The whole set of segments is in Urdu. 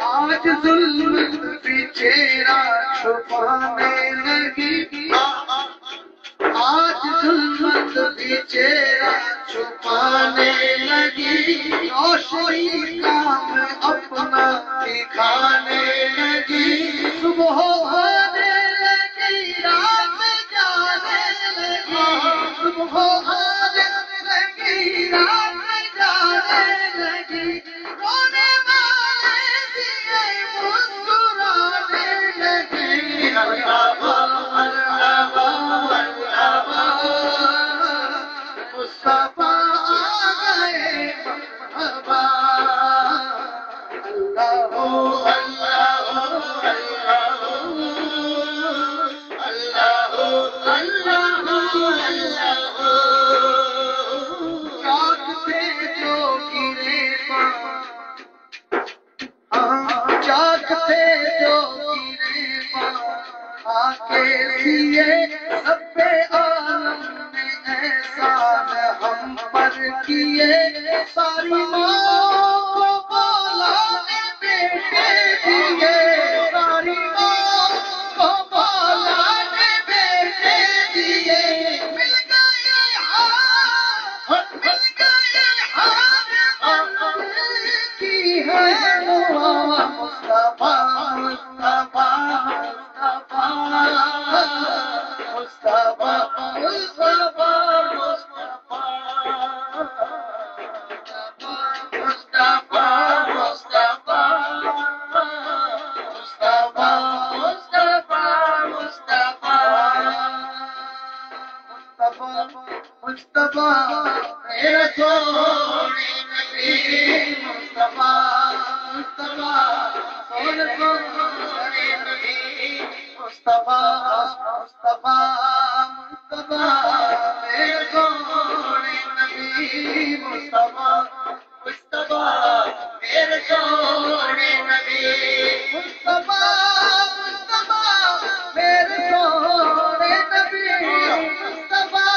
آج ظلمت بھی چہرہ چھپانے لگی، آج ظلمت بھی چہرہ چھپانے لگی، روشنی کام اپنا دکھانے لگی، صبح آنے لگی رات جانے لگی، صبح آنے لگی رات جانے لگی، رونے والے دیے مسکرانے لگی، مصطفیٰ آ گئے مرحبا، اللہ اللہ اللہ اللہ اللہ، چاک سے جو گرے چاک سے جو گرے آ کے سیے سب عالم نے احسان ہم پر کیے، ساری ماں کو بولا بیٹے دیے، ساری ماں کو بولا بیٹے دیے، مل گئے کی ہے دعا، مصطفیٰ مصطفیٰ مصطفیٰ مصطفیٰ مصطفیٰ مصطفیٰ میرے سونے نبی، مصطفیٰ مصطفیٰ سونے نبی، مصطفیٰ مصطفیٰ مصطفیٰ میرے سونے نبی، مصطفیٰ مصطفیٰ میرے سونے نبی، مصطفیٰ مصطفیٰ میرے سونے نبی، مصطفیٰ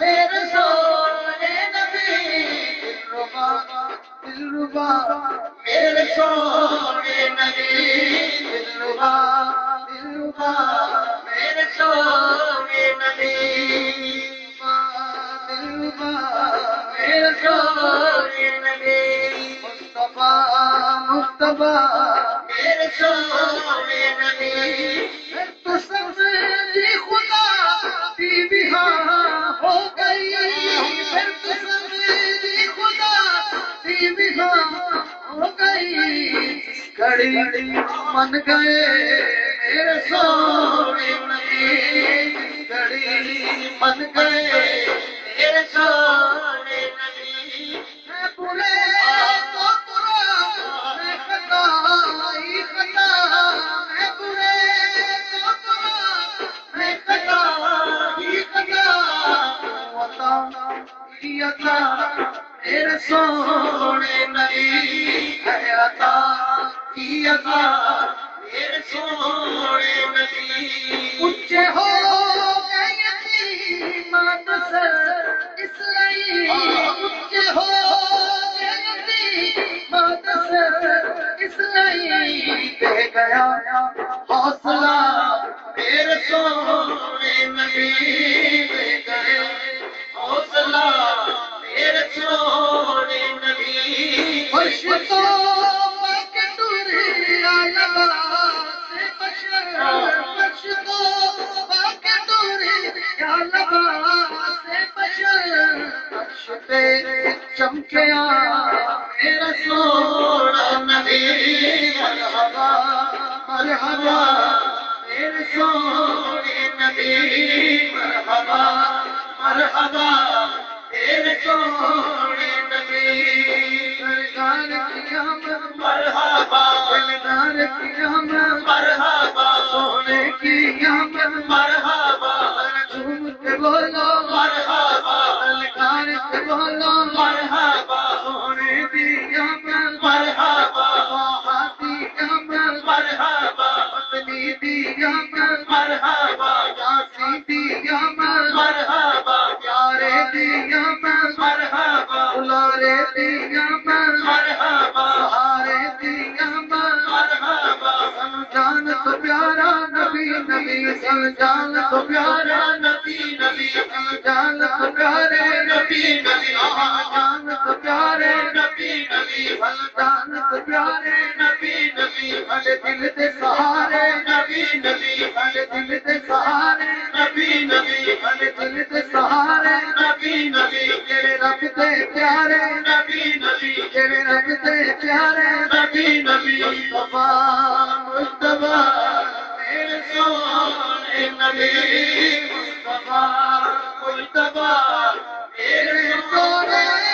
میرے سونے نبی، دلربا میرے سونے نبی، دلربا دلربا میرے سونے نبی، دلربا میرے سونے نبی، مصطفیٰ مصطفیٰ میرے سونے نبی، تو سمجھی خدا کی بھی ہو گئی، پھر تو سمجھی خدا کی بھی ہو گئی، گھڑی من گئے میرے سونے نبی، گھڑی من گئے میرے سونے نبی، میں برے تو برا میں خطا ہی خطا، میں برے تو برا میں خطا ہی خطا، عطا ہی عطا میرے سونے نبی، ہے عطا ہی عطا میرے سونے نبی، اونچے ہو گئے یتیمات سر اس لیے، اونچے ہو گئے یتیمات سر اس لیے، دے گیا حوصلہ میرے سونے نبی، دے گئے حوصلہ میرے سونے نبی، فرش تو پاک دوریا لگا سے بشر، فرش تو پاک دوریا لگا سے بشر، فرش پہ چمکیا میرا سونا نبی مرحبا مرحبا میرے سونے نبی مرحبا مرحبا میرے سونے نبی سرکار کی آمد مرحبا دلدار کی آمد مرحبا سونے کی آمد مرحبا جھوم کے بولو مرحبا دلدار سے بولو مرحبا سونے کی آمد مرحبا ہاتھی آمد مرحبا پتنی دی آمد مرحبا جاسی دی آمد مرحبا پیارے دی آمد مرحبا دلارے دی آمد مرحبا سہارے دی آمد مرحبا سمجھان تو پیارا نبی نبی سمجھان تو پیارا نبی نبی سمجھان تو پیارے نبی نبی سمجھان تو پیارے نبی نبی سمجھان تو پیارے نبی نبی ہر دل دے سہارے نبی نبی ہر دل دے سہارے نبی نبی ہر دل دے سہارے نبی نبی تیرے رب دے پیارے نبی نبی تیرے رب دے پیارے نبی نبی مصطفیٰ مصطفیٰ میرے سونے نبی مصطفیٰ مصطفیٰ میرے سونے